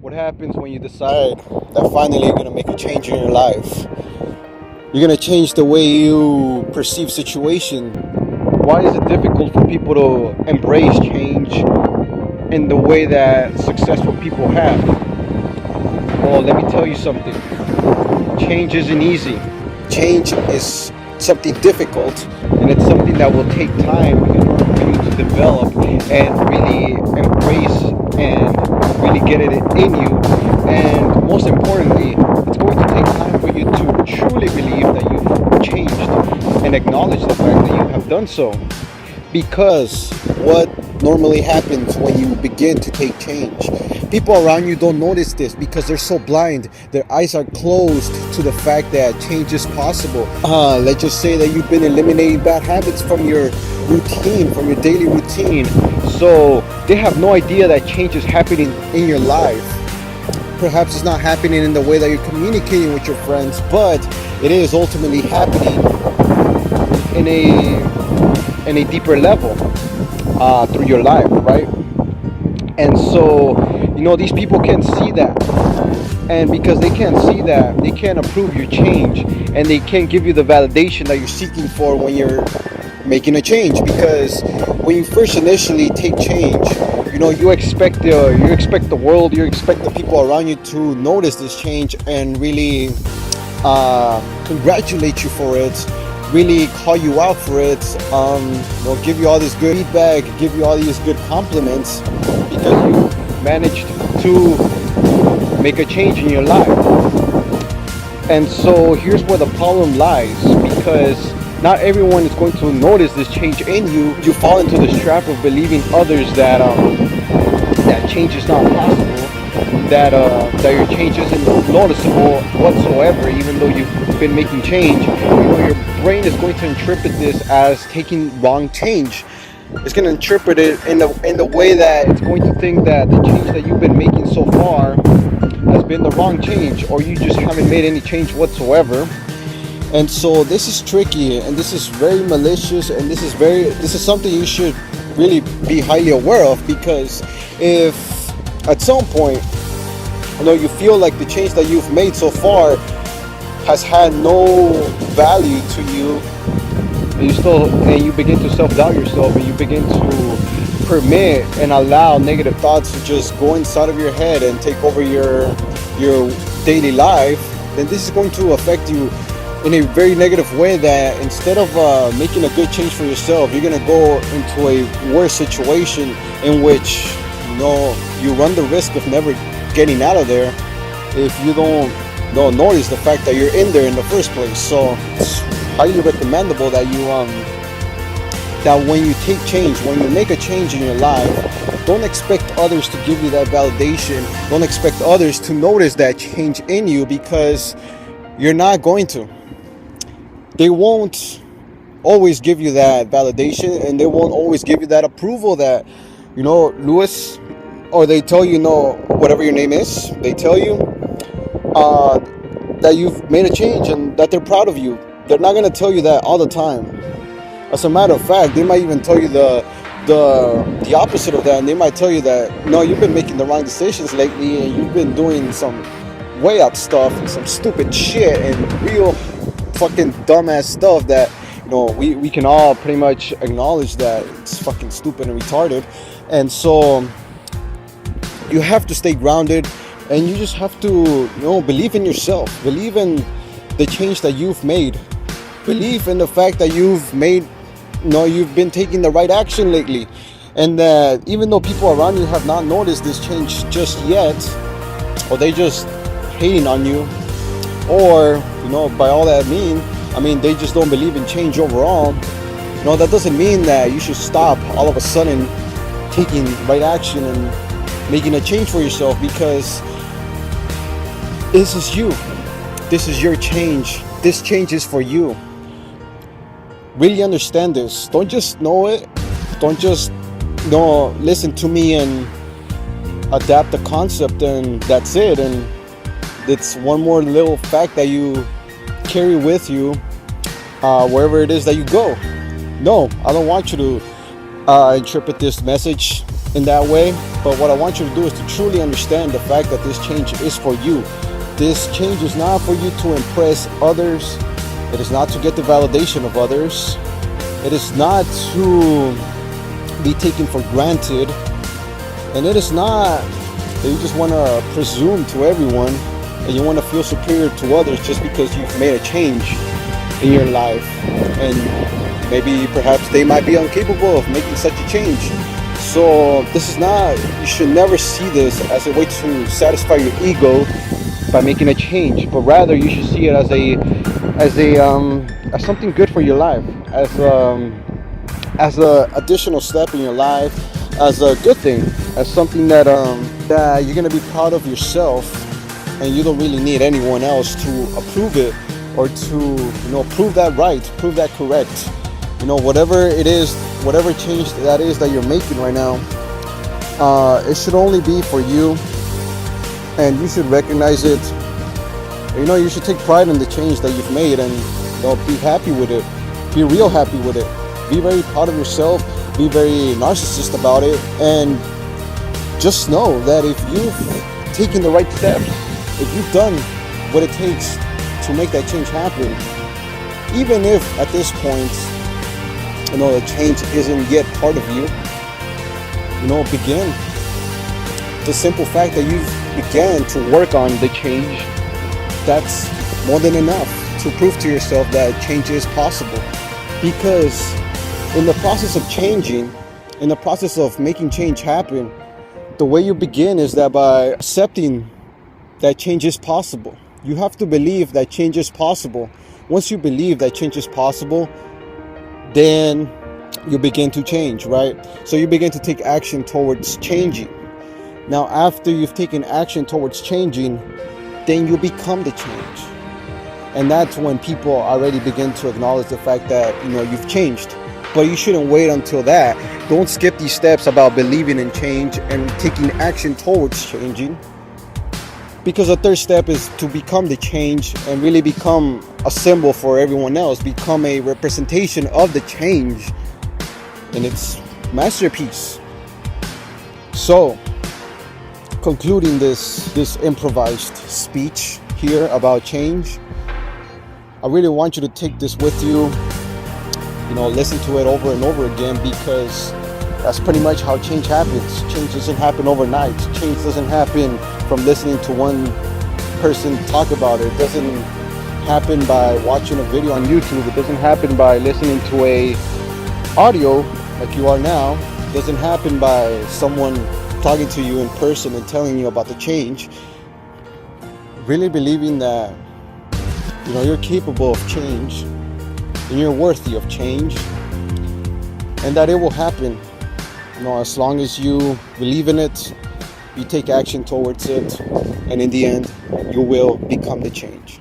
What happens when you decide that finally you're going to make a change in your life? You're going to change the way you perceive situation. Why is it difficult for people to embrace change in the way that successful people have? Well, let me tell you something. Change isn't easy. Change is something difficult, and it's something that will take time in order for you to develop and really embrace and really get it in you. And most importantly, it's going to take time for you to truly believe that you've changed and acknowledge the fact that you have done so. Because what normally happens when you begin to take change, people around you don't notice this because they're so blind. Their eyes are closed to the fact that change is possible. Let's just say that you've been eliminating bad habits from your routine, from your daily routine. So they have no idea that change is happening in your life. Perhaps it's not happening in the way that you're communicating with your friends, but it is ultimately happening in a deeper level through your life, right? And so, these people can't see that. And because they can't see that, they can't approve your change, and they can't give you the validation that you're seeking for when you're making a change. Because when you first initially take change, you expect the world, you expect the people around you to notice this change and really congratulate you for it, really call you out for it, give you all this good feedback, give you all these good compliments because you managed to make a change in your life. And so here's where the problem lies, because not everyone is going to notice this change in you. You fall into this trap of believing others that change is not possible, that your change isn't noticeable whatsoever, even though you've been making change. Your brain is going to interpret this as taking wrong change. It's going to interpret it in the way that it's going to think that the change that you've been making so far has been the wrong change, or you just haven't made any change whatsoever. And so this is tricky, and this is very malicious, and this is something you should really be highly aware of, because if at some point you feel like the change that you've made so far has had no value to you, and you begin to self-doubt yourself, and you begin to permit and allow negative thoughts to just go inside of your head and take over your daily life, then this is going to affect you in a very negative way, that instead of making a good change for yourself, you're going to go into a worse situation in which you run the risk of never getting out of there if you don't notice the fact that you're in there in the first place. So it's highly recommendable that that when you take change, when you make a change in your life, don't expect others to give you that validation. Don't expect others to notice that change in you, because you're not going to. They won't always give you that validation, and they won't always give you that approval that, Louis, or they tell you, whatever your name is, they tell you that you've made a change and that they're proud of you. They're not going to tell you that all the time. As a matter of fact, they might even tell you the opposite of that, and they might tell you that, no, you've been making the wrong decisions lately, and you've been doing some way out stuff and some stupid shit and real fucking dumbass stuff that we can all pretty much acknowledge that it's fucking stupid and retarded. And so you have to stay grounded, and you just have to believe in yourself, believe in the change that you've made, believe in the fact that you've been taking the right action lately, and that even though people around you have not noticed this change just yet, or they just hating on you, or by all that I mean they just don't believe in change overall, that doesn't mean that you should stop all of a sudden taking right action and making a change for yourself, because this is your change. This change is for you. Really understand this. Don't just know it. Don't just listen to me and adapt the concept and that's it, and it's one more little fact that you carry with you wherever it is that you go. No, I don't want you to interpret this message in that way. But what I want you to do is to truly understand the fact that this change is for you. This change is not for you to impress others. It is not to get the validation of others. It is not to be taken for granted. And it is not that you just want to presume to everyone and you want to feel superior to others just because you've made a change in your life. And maybe perhaps they might be incapable of making such a change. So this is not, you should never see this as a way to satisfy your ego by making a change, but rather you should see it as something good for your life, as a additional step in your life, as a good thing, as something that you're gonna be proud of yourself, and you don't really need anyone else to approve it or to prove that right, prove that correct. Whatever it is, whatever change that is that you're making right now, it should only be for you, and you should recognize it. You should take pride in the change that you've made, and be happy with it. Be real happy with it. Be very proud of yourself. Be very narcissist about it, and just know that if you've taken the right steps, if you've done what it takes to make that change happen, even if at this point the change isn't yet part of you, begin. The simple fact that you began to work on the change, that's more than enough to prove to yourself that change is possible. Because in the process of changing, in the process of making change happen, the way you begin is that by accepting that change is possible. You have to believe that change is possible. Once you believe that change is possible, then you begin to change, right? So you begin to take action towards changing. Now, after you've taken action towards changing, then you become the change. And that's when people already begin to acknowledge the fact that, you've changed. But you shouldn't wait until that. Don't skip these steps about believing in change and taking action towards changing. Because the third step is to become the change and really become a symbol for everyone else. Become a representation of the change in its masterpiece. So, concluding this improvised speech here about change, I really want you to take this with you. Listen to it over and over again, because that's pretty much how change happens. Change doesn't happen overnight. Change doesn't happen from listening to one person talk about it. It doesn't happen by watching a video on YouTube. It doesn't happen by listening to a audio like you are now. It doesn't happen by someone talking to you in person and telling you about the change. Really believing that you're capable of change and you're worthy of change, and that it will happen. As long as you believe in it, you take action towards it, and in the end, you will become the change.